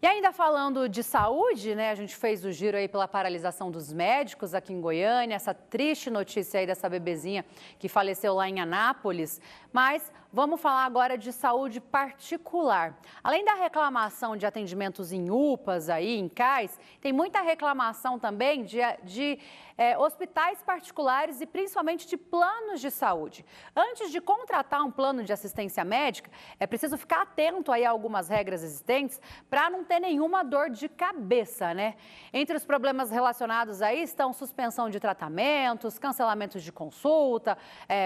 E ainda falando de saúde, né? A gente fez o giro aí pela paralisação dos médicos aqui em Goiânia, essa triste notícia aí dessa bebezinha que faleceu lá em Anápolis. Mas vamos falar agora de saúde particular. Além da reclamação de atendimentos em UPAs aí, em CAIS, tem muita reclamação também de hospitais particulares e principalmente de planos de saúde. Antes de contratar um plano de assistência médica, é preciso ficar atento aí a algumas regras existentes para não ter nenhuma dor de cabeça, né? Entre os problemas relacionados aí estão suspensão de tratamentos, cancelamentos de consulta,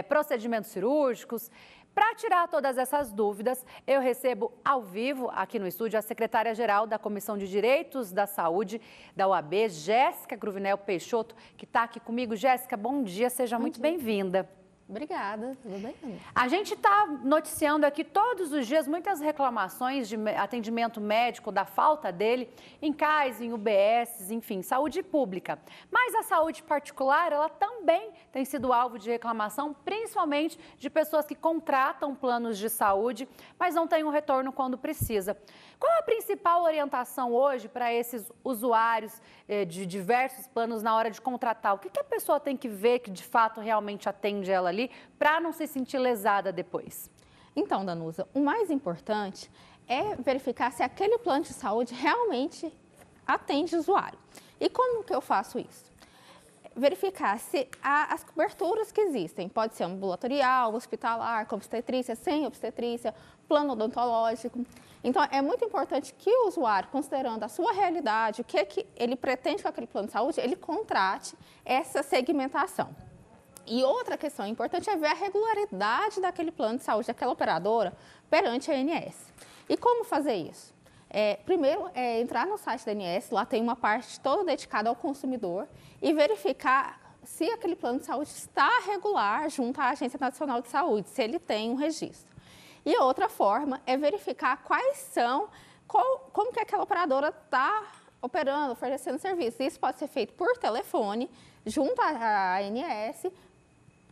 procedimentos cirúrgicos. Para tirar todas essas dúvidas, eu recebo ao vivo aqui no estúdio a secretária-geral da Comissão de Direitos da Saúde da OAB, Jéssica Cruvinel Peixoto, que está aqui comigo. Jéssica, bom dia, seja muito bem-vinda. Obrigada, tudo bem? A gente está noticiando aqui todos os dias muitas reclamações de atendimento médico, da falta dele, em CAIS, em UBS, enfim, saúde pública. Mas a saúde particular, ela também tem sido alvo de reclamação, principalmente de pessoas que contratam planos de saúde, mas não têm um retorno quando precisa. Qual a principal orientação hoje para esses usuários de diversos planos na hora de contratar? O que a pessoa tem que ver que de fato realmente atende ela ali para não se sentir lesada depois? Então, Danusa, o mais importante é verificar se aquele plano de saúde realmente atende o usuário. E como que eu faço isso? Verificar se as coberturas que existem, pode ser ambulatorial, hospitalar, com obstetrícia, sem obstetrícia, plano odontológico. Então, é muito importante que o usuário, considerando a sua realidade, o que ele pretende com aquele plano de saúde, ele contrate essa segmentação. E outra questão importante é ver a regularidade daquele plano de saúde, daquela operadora, perante a ANS. E como fazer isso? Primeiro, entrar no site da ANS, lá tem uma parte toda dedicada ao consumidor, e verificar se aquele plano de saúde está regular junto à Agência Nacional de Saúde, se ele tem um registro. E outra forma é verificar como que aquela operadora está operando, oferecendo serviço. Isso pode ser feito por telefone, junto à ANS,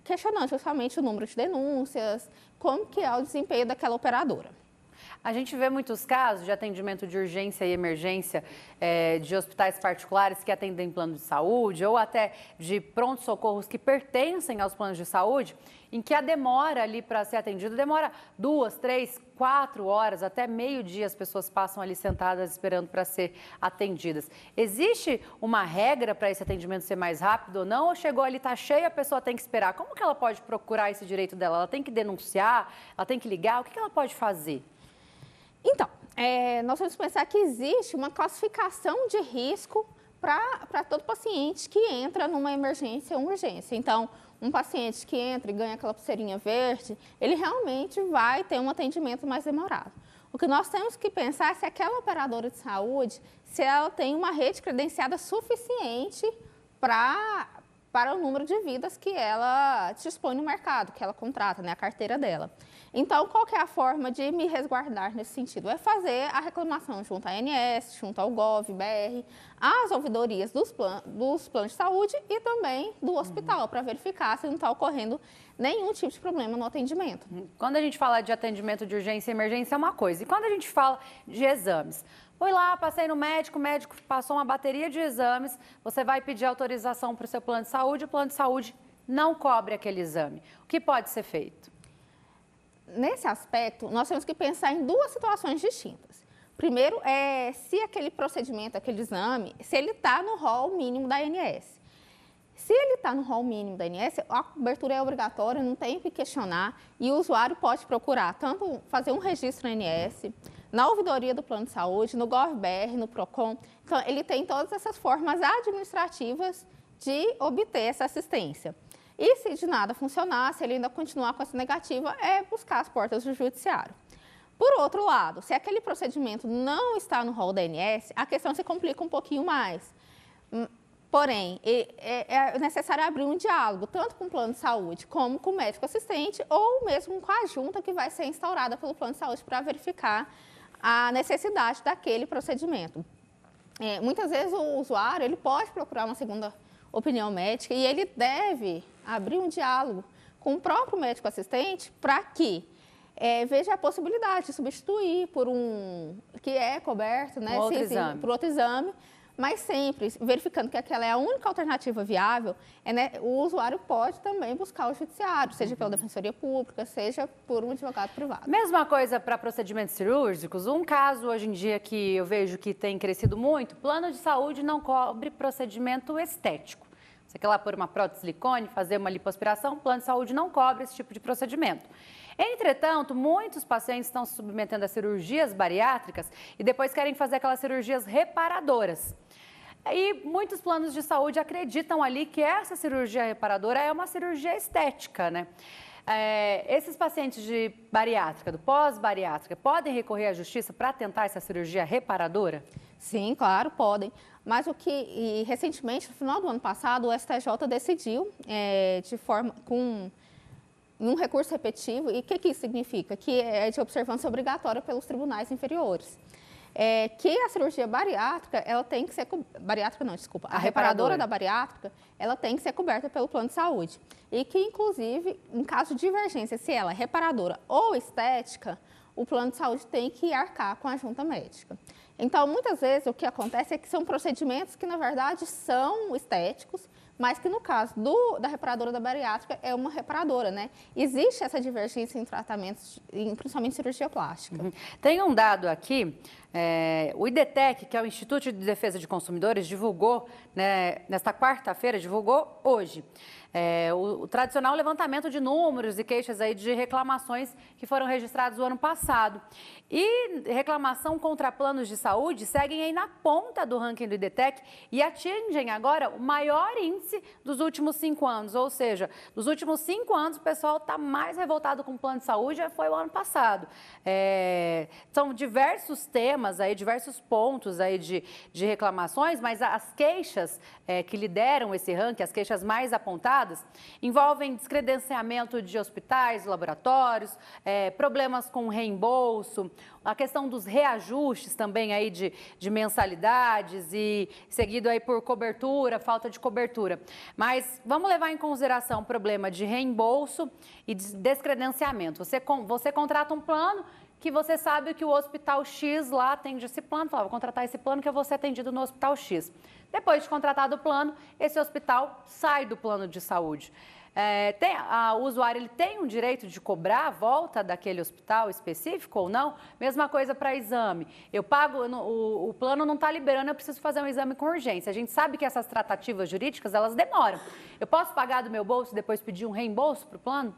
questionando justamente o número de denúncias, como que é o desempenho daquela operadora. A gente vê muitos casos de atendimento de urgência e emergência de hospitais particulares que atendem plano de saúde ou até de pronto-socorros que pertencem aos planos de saúde, em que a demora ali para ser atendido demora 2, 3, 4 horas, até meio-dia as pessoas passam ali sentadas esperando para ser atendidas. Existe uma regra para esse atendimento ser mais rápido ou não? Ou chegou ali, está cheio, a pessoa tem que esperar? Como que ela pode procurar esse direito dela? Ela tem que denunciar? Ela tem que ligar? O que ela pode fazer? Então, nós vamos pensar que existe uma classificação de risco para todo paciente que entra numa emergência ou urgência. Então, um paciente que entra e ganha aquela pulseirinha verde, ele realmente vai ter um atendimento mais demorado. O que nós temos que pensar é se aquela operadora de saúde, se ela tem uma rede credenciada suficiente para o número de vidas que ela dispõe no mercado, que ela contrata, né, a carteira dela. Então, qual que é a forma de me resguardar nesse sentido? É fazer a reclamação junto à ANS, junto ao Gov.br, às ouvidorias dos planos de saúde e também do hospital, para verificar se não está ocorrendo nenhum tipo de problema no atendimento. Quando a gente fala de atendimento de urgência e emergência é uma coisa, e quando a gente fala de exames? Fui lá, passei no médico, o médico passou uma bateria de exames, você vai pedir autorização para o seu plano de saúde, o plano de saúde não cobre aquele exame. O que pode ser feito? Nesse aspecto, nós temos que pensar em duas situações distintas. Primeiro, se aquele procedimento, aquele exame, se ele está no rol mínimo da ANS. Se ele está no rol mínimo da ANS, a cobertura é obrigatória, não tem que questionar, e o usuário pode procurar tanto fazer um registro na ANS, na ouvidoria do plano de saúde, no Gov.br, no PROCON. Então, ele tem todas essas formas administrativas de obter essa assistência. E se de nada funcionar, se ele ainda continuar com essa negativa, é buscar as portas do judiciário. Por outro lado, se aquele procedimento não está no rol da ANS, a questão se complica um pouquinho mais. Porém, é necessário abrir um diálogo, tanto com o plano de saúde, como com o médico assistente, ou mesmo com a junta que vai ser instaurada pelo plano de saúde para verificar a necessidade daquele procedimento. Muitas vezes o usuário ele pode procurar uma segunda opinião médica e ele deve abrir um diálogo com o próprio médico assistente para que veja a possibilidade de substituir por um que é coberto, né? Outro exame. Por outro exame. Mas sempre verificando que aquela é a única alternativa viável, né, o usuário pode também buscar o judiciário, seja pela Defensoria Pública, seja por um advogado privado. Mesma coisa para procedimentos cirúrgicos. Um caso hoje em dia que eu vejo que tem crescido muito, plano de saúde não cobre procedimento estético. Você quer lá pôr uma prótese de silicone, fazer uma lipoaspiração, plano de saúde não cobre esse tipo de procedimento. Entretanto, muitos pacientes estão se submetendo a cirurgias bariátricas e depois querem fazer aquelas cirurgias reparadoras. E muitos planos de saúde acreditam ali que essa cirurgia reparadora é uma cirurgia estética, né? Esses pacientes de bariátrica, do pós-bariátrica, podem recorrer à justiça para tentar essa cirurgia reparadora? Sim, claro, podem. Mas recentemente, no final do ano passado, o STJ decidiu de forma com um recurso repetitivo. E o que isso significa? Que é de observância obrigatória pelos tribunais inferiores. Que a cirurgia bariátrica, ela tem que ser... Bariátrica não, desculpa. A reparadora da bariátrica, ela tem que ser coberta pelo plano de saúde. E que, inclusive, em caso de divergência, se ela é reparadora ou estética, o plano de saúde tem que arcar com a junta médica. Então, muitas vezes, o que acontece é que são procedimentos que, na verdade, são estéticos, mas que no caso da reparadora da bariátrica é uma reparadora, né? Existe essa divergência em tratamentos, principalmente cirurgia plástica. Tem um dado aqui, o IDETEC, que é o Instituto de Defesa de Consumidores, divulgou, né, nesta quarta-feira, divulgou hoje, o tradicional levantamento de números e queixas aí de reclamações que foram registradas no ano passado. E reclamação contra planos de saúde seguem aí na ponta do ranking do IDETEC e atingem agora o maior índice dos últimos 5 anos. Ou seja, nos últimos 5 anos o pessoal está mais revoltado com o plano de saúde, foi o ano passado. São diversos temas aí, diversos pontos aí de reclamações, mas as queixas que lideram esse ranking, as queixas mais apontadas, envolvem descredenciamento de hospitais, laboratórios, problemas com reembolso, a questão dos reajustes também aí de mensalidades e seguido aí por cobertura, falta de cobertura. Mas vamos levar em consideração o problema de reembolso e de descredenciamento. Você contrata um plano que você sabe que o Hospital X lá atende esse plano, fala, vou contratar esse plano que eu vou ser atendido no Hospital X. Depois de contratado o plano, esse hospital sai do plano de saúde. O usuário ele tem um direito de cobrar a volta daquele hospital específico ou não? Mesma coisa para exame. Eu pago, o plano não está liberando, eu preciso fazer um exame com urgência. A gente sabe que essas tratativas jurídicas, elas demoram. Eu posso pagar do meu bolso e depois pedir um reembolso para o plano?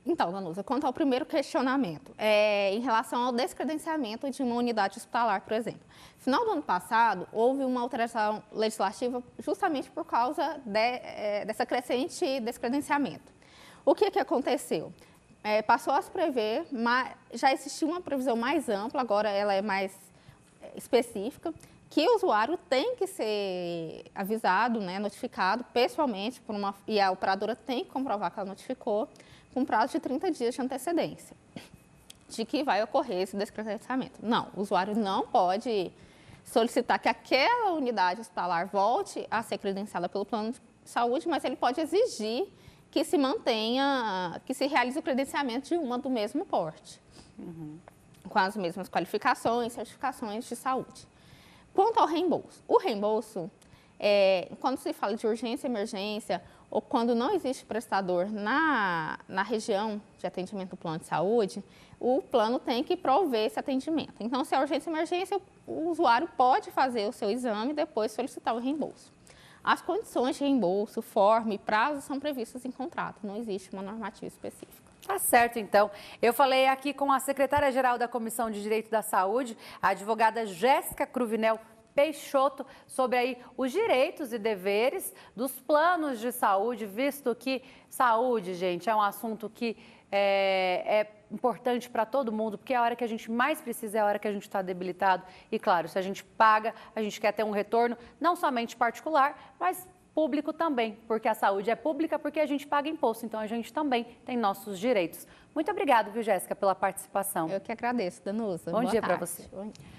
Então, Danusa, quanto ao primeiro questionamento, em relação ao descredenciamento de uma unidade hospitalar, por exemplo. No final do ano passado, houve uma alteração legislativa justamente por causa dessa crescente descredenciamento. O que aconteceu? Passou a se prever, já existia uma previsão mais ampla, agora ela é mais específica, que o usuário tem que ser avisado, né, notificado pessoalmente, e a operadora tem que comprovar que ela notificou, com prazo de 30 dias de antecedência, de que vai ocorrer esse descredenciamento. Não, o usuário não pode solicitar que aquela unidade hospitalar volte a ser credenciada pelo plano de saúde, mas ele pode exigir que se mantenha, que se realize o credenciamento de uma do mesmo porte, com as mesmas qualificações, certificações de saúde. Quanto ao reembolso, o reembolso, quando se fala de urgência e emergência, ou quando não existe prestador na região de atendimento do plano de saúde, o plano tem que prover esse atendimento. Então, se é urgência e emergência, o usuário pode fazer o seu exame e depois solicitar o reembolso. As condições de reembolso, forma e prazo são previstas em contrato, não existe uma normativa específica. Tá certo, então. Eu falei aqui com a secretária-geral da Comissão de Direito da Saúde, a advogada Jéssica Cruvinel Peixoto, sobre aí os direitos e deveres dos planos de saúde, visto que saúde, gente, é um assunto que é importante para todo mundo, porque a hora que a gente mais precisa é a hora que a gente está debilitado. E claro, se a gente paga, a gente quer ter um retorno, não somente particular, mas público também, porque a saúde é pública, porque a gente paga imposto, então a gente também tem nossos direitos. Muito obrigada, viu, Jéssica, pela participação. Eu que agradeço, Danusa. Bom Boa dia para tarde. você. Bom dia.